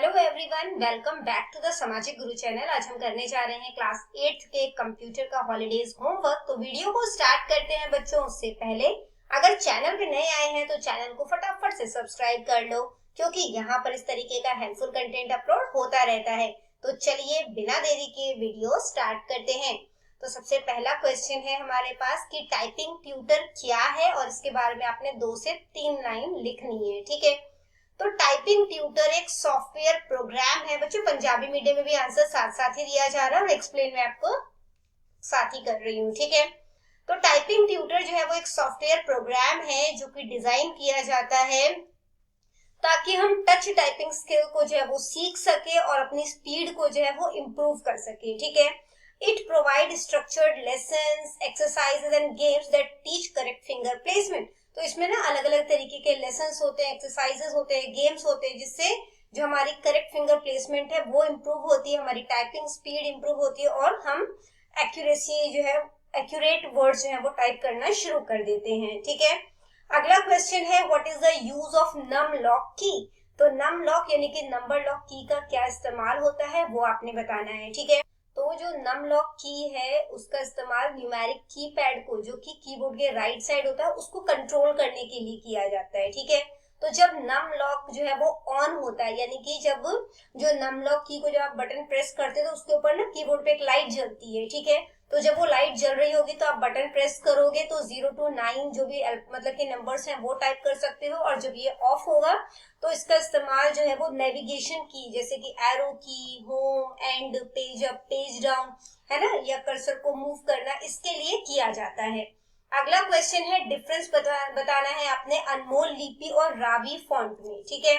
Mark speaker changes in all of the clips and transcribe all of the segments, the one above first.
Speaker 1: Hello everyone, welcome back to the Samajik Guru channel. आज हम करने जा रहे हैं क्लास 8th के कंप्यूटर का हॉलीडेज होमवर्क। तो वीडियो को स्टार्ट करते हैं बच्चों। उससे पहले अगर चैनल पे नए आए हैं तो चैनल को फटाफट से सब्सक्राइब कर लो, क्योंकि यहाँ पर इस तरीके का हेल्पफुल कंटेंट अपलोड होता रहता है। तो चलिए बिना देरी के वीडियो स्टार्ट करते हैं। तो सबसे पहला क्वेश्चन है हमारे पास कि टाइपिंग ट्यूटर क्या है, और इसके बारे में आपने 2 से 3 लाइन लिखनी है। ठीक है, तो टाइपिंग ट्यूटर एक सॉफ्टवेयर प्रोग्राम है बच्चों। पंजाबी मीडियम में भी आंसर साथ साथ ही दिया जा रहा है और एक्सप्लेन मैं आपको साथ ही कर रही हूँ। ठीक है, तो टाइपिंग ट्यूटर जो है वो एक सॉफ्टवेयर प्रोग्राम है जो कि डिजाइन किया जाता है ताकि हम टच टाइपिंग स्किल को जो है वो सीख सके और अपनी स्पीड को जो है वो इम्प्रूव कर सके। ठीक है, it provide structured lessons, exercises and games that teach correct finger placement. तो इसमें ना अलग अलग तरीके के लेसन्स होते हैं, एक्सरसाइजेस होते हैं, गेम्स होते हैं, जिससे जो हमारी करेक्ट फिंगर प्लेसमेंट है वो इम्प्रूव होती है, हमारी टाइपिंग स्पीड इम्प्रूव होती है और हम एक्यूरेसी जो है, एक्यूरेट वर्ड्स जो है वो टाइप करना शुरू कर देते हैं। ठीक है, अगला क्वेश्चन है what is the use of num lock key. तो नम लॉक यानी कि नंबर लॉक की का क्या इस्तेमाल होता है वो आपने बताना है। ठीक है, तो जो नम लॉक की है उसका इस्तेमाल न्यूमेरिक कीपैड को, जो कि कीबोर्ड के राइट साइड होता है, उसको कंट्रोल करने के लिए किया जाता है। ठीक है, तो जब नम लॉक जो है वो ऑन होता है, यानी कि जब जो नम लॉक की को जब आप बटन प्रेस करते हैं तो उसके ऊपर ना कीबोर्ड पे एक लाइट जलती है। ठीक है, तो जब वो लाइट जल रही होगी तो आप बटन प्रेस करोगे तो 0 to 9 जो भी मतलब कि नंबर्स हैं वो टाइप कर सकते हो। और जब ये ऑफ होगा तो इसका इस्तेमाल जो है वो नेविगेशन की, जैसे कि एरो की, home, and, page up, page down, है ना, या कर्सर को मूव करना, इसके लिए किया जाता है। अगला क्वेश्चन है डिफरेंस बताना है आपने अनमोल लिपि और रावी फॉन्ट में। ठीक है,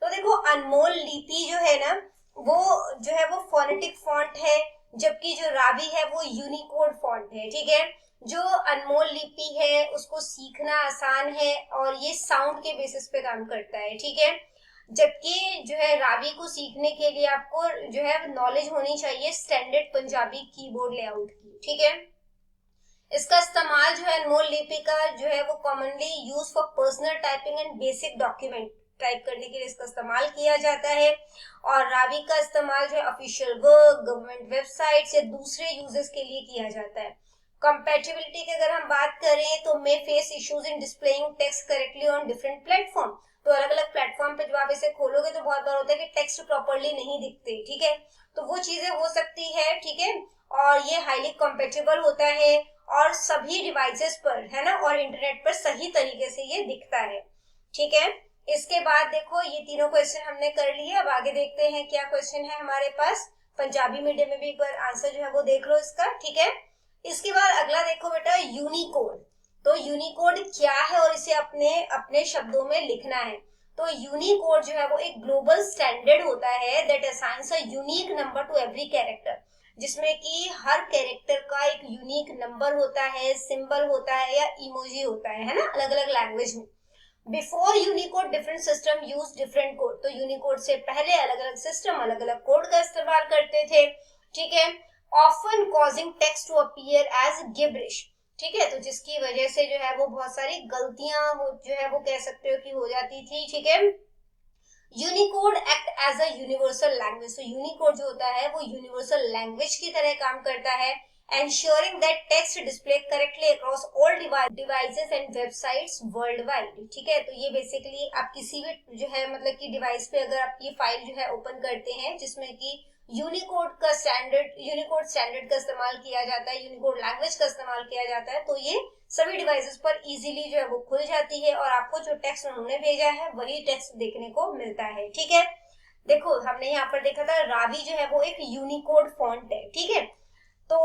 Speaker 1: तो देखो अनमोल लिपि जो है ना वो जो है वो फोनेटिक फॉन्ट है, जबकि जो रावी है वो यूनिकोड फॉन्ट है। ठीक है, जो अनमोल लिपि है उसको सीखना आसान है और ये साउंड के बेसिस पे काम करता है। ठीक है, जबकि जो है रावी को सीखने के लिए आपको जो है नॉलेज होनी चाहिए स्टैंडर्ड पंजाबी कीबोर्ड लेआउट की। ठीक है, इसका इस्तेमाल जो है अनमोल लिपि का जो है वो commonly use for personal typing and basic document type करने के लिए इसका इस्तेमाल किया जाता है। और रावी का इस्तेमाल जो है ऑफिशियल वर्क, गवर्नमेंट वेबसाइट्स या दूसरे यूजर्स के लिए किया जाता है। कंपैटिबिलिटी की अगर हम बात करें तो may face issues in displaying text correctly on different platform. तो अलग अलग प्लेटफॉर्म पे जब आप इसे खोलोगे तो बहुत बार होता है कि टेक्स्ट प्रॉपरली नहीं दिखते। ठीक है, तो वो चीजें हो सकती है। ठीक है, और ये हाईली कंपेटेबल होता है और सभी डिवाइसेस पर, है ना, और इंटरनेट पर सही तरीके से ये दिखता है। ठीक है, इसके बाद देखो ये तीनों क्वेश्चन हमने कर लिए। अब आगे देखते हैं क्या क्वेश्चन है हमारे पास। पंजाबी मीडियम में भी एक बार आंसर जो है वो देख लो इसका। ठीक है, इसके बाद अगला देखो बेटा यूनिकोड। तो यूनिकोड क्या है और इसे अपने अपने शब्दों में लिखना है। तो यूनिकोड जो है वो एक ग्लोबल स्टैंडर्ड होता है that assigns a unique number two every character, जिसमें कि हर कैरेक्टर का एक यूनिक नंबर होता है, सिंबल होता है या इमोजी होता है ना, अलग अलग लैंग्वेज में। Before Unicode different system use different code. तो यूनिकोड से पहले अलग अलग सिस्टम अलग अलग कोड का इस्तेमाल करते थे। ठीक है, often causing text to appear as gibberish. ठीक है, तो जिसकी वजह से जो है वो बहुत सारी गलतियां जो है वो कह सकते हो कि हो जाती थी। ठीक है, Unicode act as a universal language. तो यूनिकोड जो होता है वो यूनिवर्सल लैंग्वेज की तरह काम करता है, ensuring that text display correctly across all devices and websites worldwide। ठीक है, तो ये बेसिकली आप किसी भी जो है मतलब कि डिवाइस पे अगर आप ये फाइल जो है ओपन करते हैं जिसमें कि यूनिकोड स्टैंडर्ड का इस्तेमाल किया जाता है, यूनिकोड लैंग्वेज का इस्तेमाल किया जाता है, तो ये सभी डिवाइसेस पर इजीली जो है वो खुल जाती है और आपको जो टेक्स्ट उन्होंने भेजा है वही टेक्स्ट देखने को मिलता है। ठीक है, देखो हमने यहाँ पर देखा था रावी जो है वो एक यूनिकोड फॉन्ट है। ठीक है, तो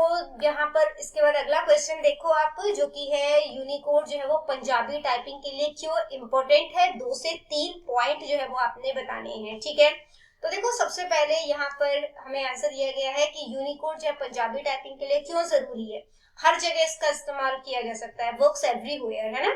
Speaker 1: यहाँ पर इसके बाद अगला क्वेश्चन देखो आप, जो कि है यूनिकोड जो है वो पंजाबी टाइपिंग के लिए क्यों इम्पोर्टेंट है। 2 से 3 पॉइंट जो है वो आपने बताने हैं। ठीक है, तो देखो सबसे पहले यहाँ पर हमें आंसर दिया गया है कि यूनिकोड जो है पंजाबी टाइपिंग के लिए क्यों जरूरी है। हर जगह इसका इस्तेमाल किया जा सकता है, वर्क्स एवरीवेयर, है ना।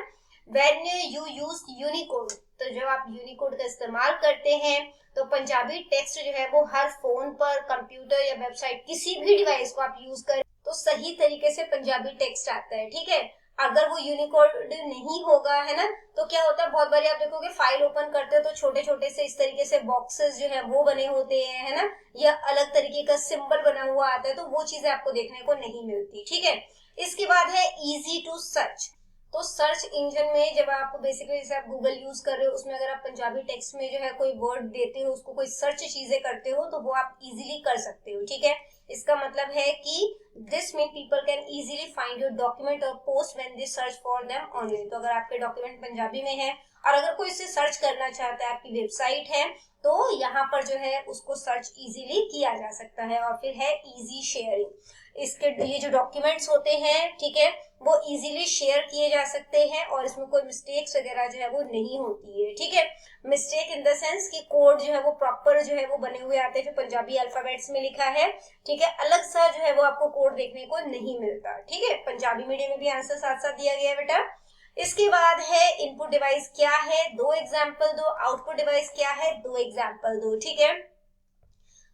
Speaker 1: व्हेन यू यूज यूनिकोड, तो जब आप यूनिकोड का इस्तेमाल करते हैं तो पंजाबी टेक्स्ट जो है वो हर फोन पर, कंप्यूटर या वेबसाइट, किसी भी डिवाइस को आप यूज करें तो सही तरीके से पंजाबी टेक्स्ट आता है। ठीक है, अगर वो यूनिकोड नहीं होगा, है ना, तो क्या होता है, बहुत बार आप देखोगे फाइल ओपन करते हो तो छोटे छोटे से इस तरीके से बॉक्सेस जो है वो बने होते हैं, है ना, या अलग तरीके का सिंबल बना हुआ आता है, तो वो चीजें आपको देखने को नहीं मिलती। ठीक है, इसके बाद है इजी टू सर्च। तो सर्च इंजन में जब आप बेसिकली जैसे आप गूगल यूज कर रहे हो, उसमें अगर आप पंजाबी टेक्स्ट में जो है कोई वर्ड देते हो, उसको कोई सर्च चीजें करते हो, तो वो आप इजीली कर सकते हो। ठीक है, इसका मतलब है कि this mean people can easily find your document और post when they search for them online. तो अगर आपके डॉक्यूमेंट पंजाबी में है और अगर कोई इसे सर्च करना चाहता है, आपकी वेबसाइट है, तो यहाँ पर जो है उसको सर्च इजीली किया जा सकता है। और फिर है इजी शेयरिंग। इसके ये जो डॉक्यूमेंट्स होते हैं, ठीक है, वो इजीली शेयर किए जा सकते हैं और इसमें कोई मिस्टेक्स वगैरह जो है वो नहीं होती है। ठीक है, मिस्टेक इन द सेंस कि कोड जो है वो प्रॉपर जो है वो बने हुए आते हैं जो पंजाबी अल्फाबेट्स में लिखा है। ठीक है, अलग सा जो है वो आपको कोड देखने को नहीं मिलता। ठीक है, पंजाबी मीडियम में भी आंसर साथ साथ दिया गया है बेटा। इसके बाद है इनपुट डिवाइस क्या है, 2 एग्जाम्पल दो। आउटपुट डिवाइस क्या है, 2 एग्जाम्पल दो। ठीक है,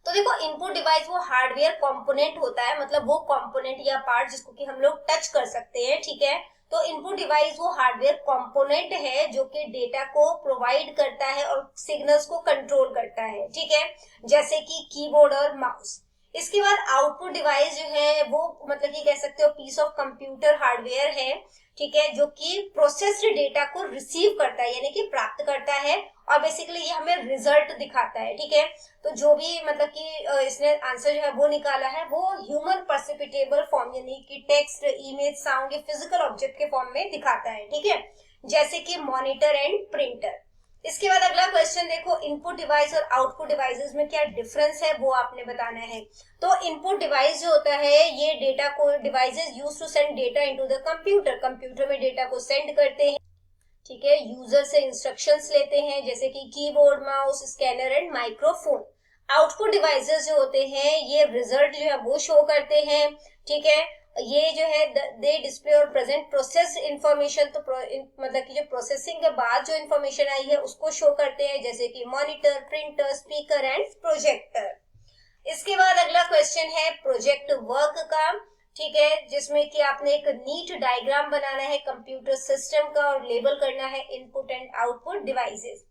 Speaker 1: तो देखो इनपुट डिवाइस वो हार्डवेयर कंपोनेंट होता है, मतलब वो कंपोनेंट या पार्ट जिसको कि हम लोग टच कर सकते हैं। ठीक है, तो इनपुट डिवाइस वो हार्डवेयर कंपोनेंट है जो कि डेटा को प्रोवाइड करता है और सिग्नल्स को कंट्रोल करता है। ठीक है, जैसे कि कीबोर्ड और माउस। इसके बाद आउटपुट डिवाइस जो है वो मतलब कि कह सकते हो पीस ऑफ कंप्यूटर हार्डवेयर है। ठीक है, जो कि प्रोसेस्ड डेटा को रिसीव करता है, यानी कि प्राप्त करता है, और बेसिकली ये हमें रिजल्ट दिखाता है। ठीक है, तो जो भी मतलब कि इसने आंसर जो है वो निकाला है वो ह्यूमन परसिपिटेबल फॉर्म यानी कि टेक्स्ट, इमेज, साउंड या फिजिकल ऑब्जेक्ट के फॉर्म में दिखाता है। ठीक है, जैसे कि मॉनिटर एंड प्रिंटर। इसके बाद अगला क्वेश्चन देखो, इनपुट डिवाइस और आउटपुट डिवाइसेस में क्या डिफरेंस है वो आपने बताना है। तो इनपुट डिवाइस जो होता है ये डेटा को devices use to send data into the computer, computer में डेटा को सेंड करते हैं। ठीक है, यूजर से इंस्ट्रक्शंस लेते हैं जैसे कि keyboard, mouse, scanner and microphone. Output devices जो होते हैं ये रिजल्ट जो है वो शो करते हैं। ठीक है, ये जो है दे डिस्प्ले और प्रेजेंट प्रोसेस इंफॉर्मेशन, तो मतलब कि जो प्रोसेसिंग के बाद जो इंफॉर्मेशन आई है उसको शो करते हैं, जैसे कि monitor, printer, speaker and projector. इसके बाद अगला क्वेश्चन है प्रोजेक्ट वर्क का। ठीक है, जिसमें कि आपने एक नीट डायग्राम बनाना है कंप्यूटर सिस्टम का और लेबल करना है इनपुट एंड आउटपुट डिवाइसेस।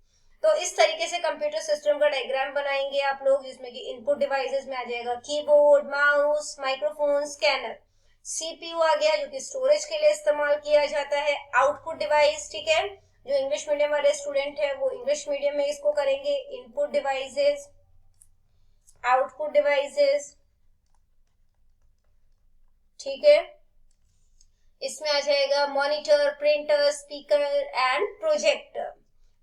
Speaker 1: तो इस तरीके से कंप्यूटर सिस्टम का डायग्राम बनाएंगे आप लोग, जिसमें कि इनपुट डिवाइसेस में आ जाएगा keyboard, mouse, microphone, scanner. CPU आ गया जो कि स्टोरेज के लिए इस्तेमाल किया जाता है। आउटपुट डिवाइस, ठीक है, जो इंग्लिश मीडियम वाले स्टूडेंट है वो इंग्लिश मीडियम में इसको करेंगे। Input devices, output devices. ठीक है, इसमें आ जाएगा monitor, printer, speaker and projector.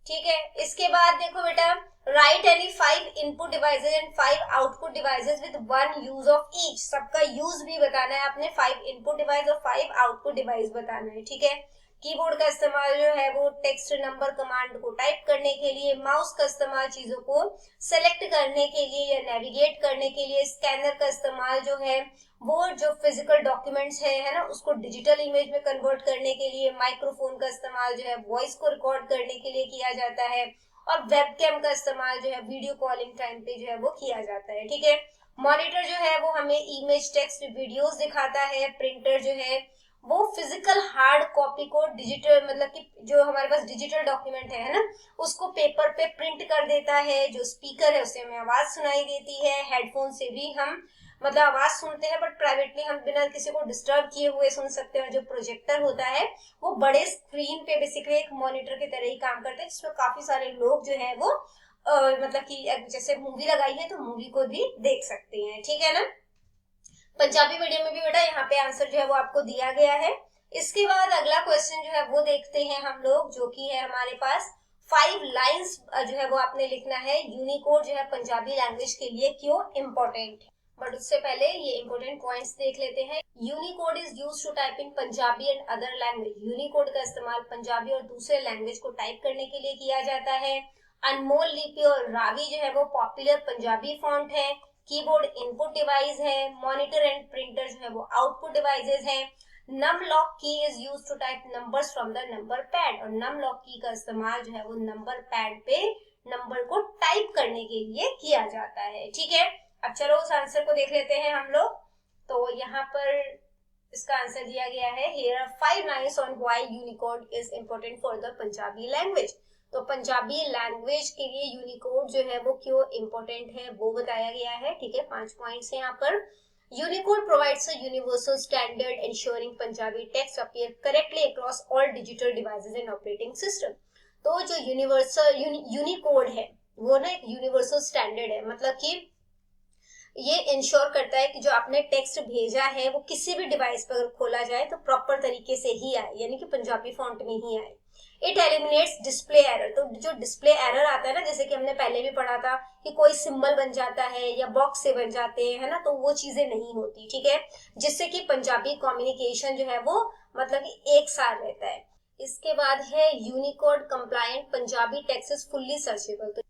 Speaker 1: ठीक है, इसके बाद देखो बेटा, right any 5 input devices and 5 output devices with 1 use of each. सबका यूज भी बताना है आपने, 5 इनपुट डिवाइस और 5 आउटपुट डिवाइस बताना है। ठीक है, कीबोर्ड का इस्तेमाल जो है वो टेक्स्ट, नंबर, कमांड को टाइप करने के लिए। माउस का इस्तेमाल चीजों को सेलेक्ट करने के लिए या नेविगेट करने के लिए। स्कैनर का इस्तेमाल जो है वो जो फिजिकल डॉक्यूमेंट्स है ना, उसको डिजिटल इमेज में कन्वर्ट करने के लिए। माइक्रोफोन का इस्तेमाल जो है वॉइस को रिकॉर्ड करने के लिए किया जाता है। और वेबकैम का इस्तेमाल जो है वीडियो कॉलिंग टाइम पे जो है वो किया जाता है। ठीक है, मॉनिटर जो है वो हमें इमेज, टेक्स्ट, वीडियोस दिखाता है। प्रिंटर जो है वो फिजिकल हार्ड कॉपी को डिजिटल मतलब कि जो हमारे पास डिजिटल डॉक्यूमेंट है ना, उसको पेपर पे प्रिंट कर देता है। जो स्पीकर है उससे हमें आवाज सुनाई देती है। हेडफोन से भी हम मतलब आवाज सुनते हैं, बट प्राइवेटली हम बिना किसी को डिस्टर्ब किए हुए सुन सकते हैं। जो प्रोजेक्टर होता है वो बड़े स्क्रीन पे बेसिकली एक मॉनिटर की तरह ही काम करता है, जिसमें काफी सारे लोग जो है वो मतलब कि जैसे मूवी लगाई है तो मूवी को भी देख सकते हैं। ठीक है ना, पंजाबी मीडियम में भी बेटा यहाँ पे आंसर जो है वो आपको दिया गया है। इसके बाद अगला क्वेश्चन जो है वो देखते हैं हम लोग, जो कि है हमारे पास 5 लाइंस जो है वो आपने लिखना है। यूनिकोड जो है पंजाबी लैंग्वेज के लिए क्यों इम्पोर्टेंट है, बट उससे पहले ये इम्पोर्टेंट पॉइंट्स देख लेते हैं। Unicode is used to type in Punjabi and other language. Unicode का इस्तेमाल पंजाबी और दूसरे लैंग्वेज को टाइप करने के लिए किया जाता है। अनमोल लिपि और रावी जो है वो पॉपुलर पंजाबी फॉन्ट है। कीबोर्ड इनपुट डिवाइस है। मॉनिटर एंड प्रिंटर जो है वो आउटपुट डिवाइसेस है। Num lock key is used to type numbers from the number pad. और नम लॉक की का इस्तेमाल जो है वो नंबर पैड पे नंबर को टाइप करने के लिए किया जाता है। ठीक है, अब चलो उस आंसर को देख लेते हैं हम लोग। तो यहाँ पर इसका आंसर दिया गया है here are 5 lines on why Unicode is important for the Punjabi language। तो पंजाबी लैंग्वेज के लिए यूनिकोड जो है वो क्यों इम्पोर्टेंट है वो बताया गया है। ठीक है, 5 पॉइंट्स हैं यहाँ पर। Unicode provides a universal standard ensuring Punjabi text appear correctly across all digital devices and operating system. तो जो यूनिवर्सल यूनिकोड है वो ना एक यूनिवर्सल स्टैंडर्ड है, मतलब कि ये इंश्योर करता है कि जो आपने टेक्स्ट भेजा है वो किसी भी डिवाइस पर अगर खोला जाए तो प्रॉपर तरीके से ही आए, यानी कि पंजाबी फॉन्ट में ही आए। It eliminates display error. तो जो डिस्प्ले एरर आता है ना, जैसे कि हमने पहले भी पढ़ा था कि कोई सिंबल बन जाता है या बॉक्स से बन जाते हैं, है ना, तो वो चीजें नहीं होती। ठीक है, जिससे कि पंजाबी कम्युनिकेशन जो है वो मतलब कि एक साथ रहता है। इसके बाद है Unicode compliant Punjabi text is fully searchable.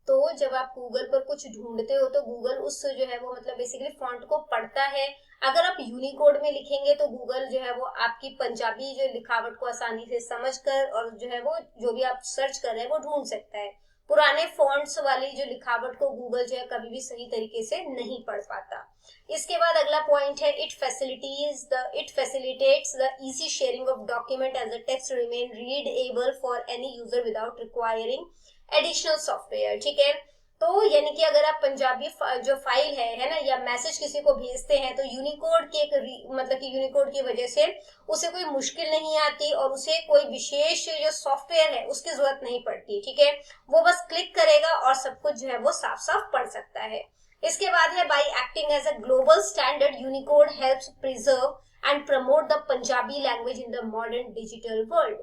Speaker 1: तो जब आप गूगल पर कुछ ढूंढते हो तो गूगल उस जो है वो मतलब बेसिकली फॉन्ट को पढ़ता है। अगर आप यूनिकोड में लिखेंगे तो गूगल जो है वो आपकी पंजाबी जो लिखावट को आसानी से समझकर और जो है वो जो भी आप सर्च कर रहे हैं वो ढूंढ सकता है। पुराने फॉन्ट्स वाली जो लिखावट को गूगल जो है कभी भी सही तरीके से नहीं पढ़ पाता। इसके बाद अगला पॉइंट है it facilitates the easy sharing of document as the text remain readable for any user without requiring additional software. ठीक है, तो यानी कि अगर आप पंजाबी जो फाइल है ना, या मैसेज किसी को भेजते हैं तो यूनिकोड के मतलब कि यूनिकोड की वजह से उसे कोई मुश्किल नहीं आती और उसे कोई विशेष जो सॉफ्टवेयर है उसकी जरूरत नहीं पड़ती। ठीक है, वो बस क्लिक करेगा और सब कुछ जो है वो साफ साफ पढ़ सकता है। इसके बाद है by acting as a global standard Unicode helps preserve and promote the Punjabi language in the modern digital world.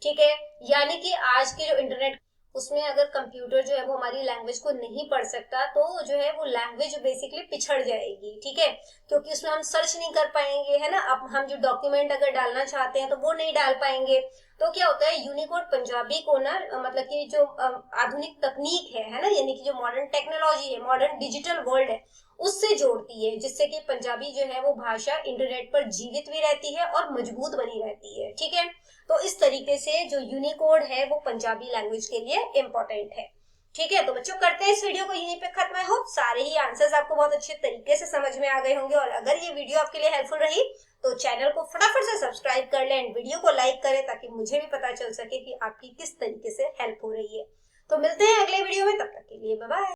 Speaker 1: ठीक है, यानी कि आज के जो इंटरनेट उसमें अगर कंप्यूटर जो है वो हमारी लैंग्वेज को नहीं पढ़ सकता तो जो है वो लैंग्वेज बेसिकली पिछड़ जाएगी। ठीक है, क्योंकि उसमें हम सर्च नहीं कर पाएंगे, है ना। अब हम जो डॉक्यूमेंट अगर डालना चाहते हैं तो वो नहीं डाल पाएंगे। तो क्या होता है, यूनिकोड पंजाबी को ना मतलब कि जो आधुनिक तकनीक है ना, यानी कि जो मॉडर्न टेक्नोलॉजी है, मॉडर्न डिजिटल वर्ल्ड है, उससे जोड़ती है, जिससे कि पंजाबी जो है वो भाषा इंटरनेट पर जीवित भी रहती है और मजबूत बनी रहती है। ठीक है, तो इस तरीके से जो यूनिकोड है वो पंजाबी लैंग्वेज के लिए इम्पोर्टेंट है। ठीक है, तो बच्चों करते हैं इस वीडियो को यहीं पे खत्म। है होप सारे ही आंसर्स आपको बहुत अच्छे तरीके से समझ में आ गए होंगे, और अगर ये वीडियो आपके लिए हेल्पफुल रही तो चैनल को फटाफट से सब्सक्राइब कर लें एंड वीडियो को लाइक करें ताकि मुझे भी पता चल सके कि आपकी किस तरीके से हेल्प हो रही है। तो मिलते हैं अगले वीडियो में, तब तक के लिए बाय बाय।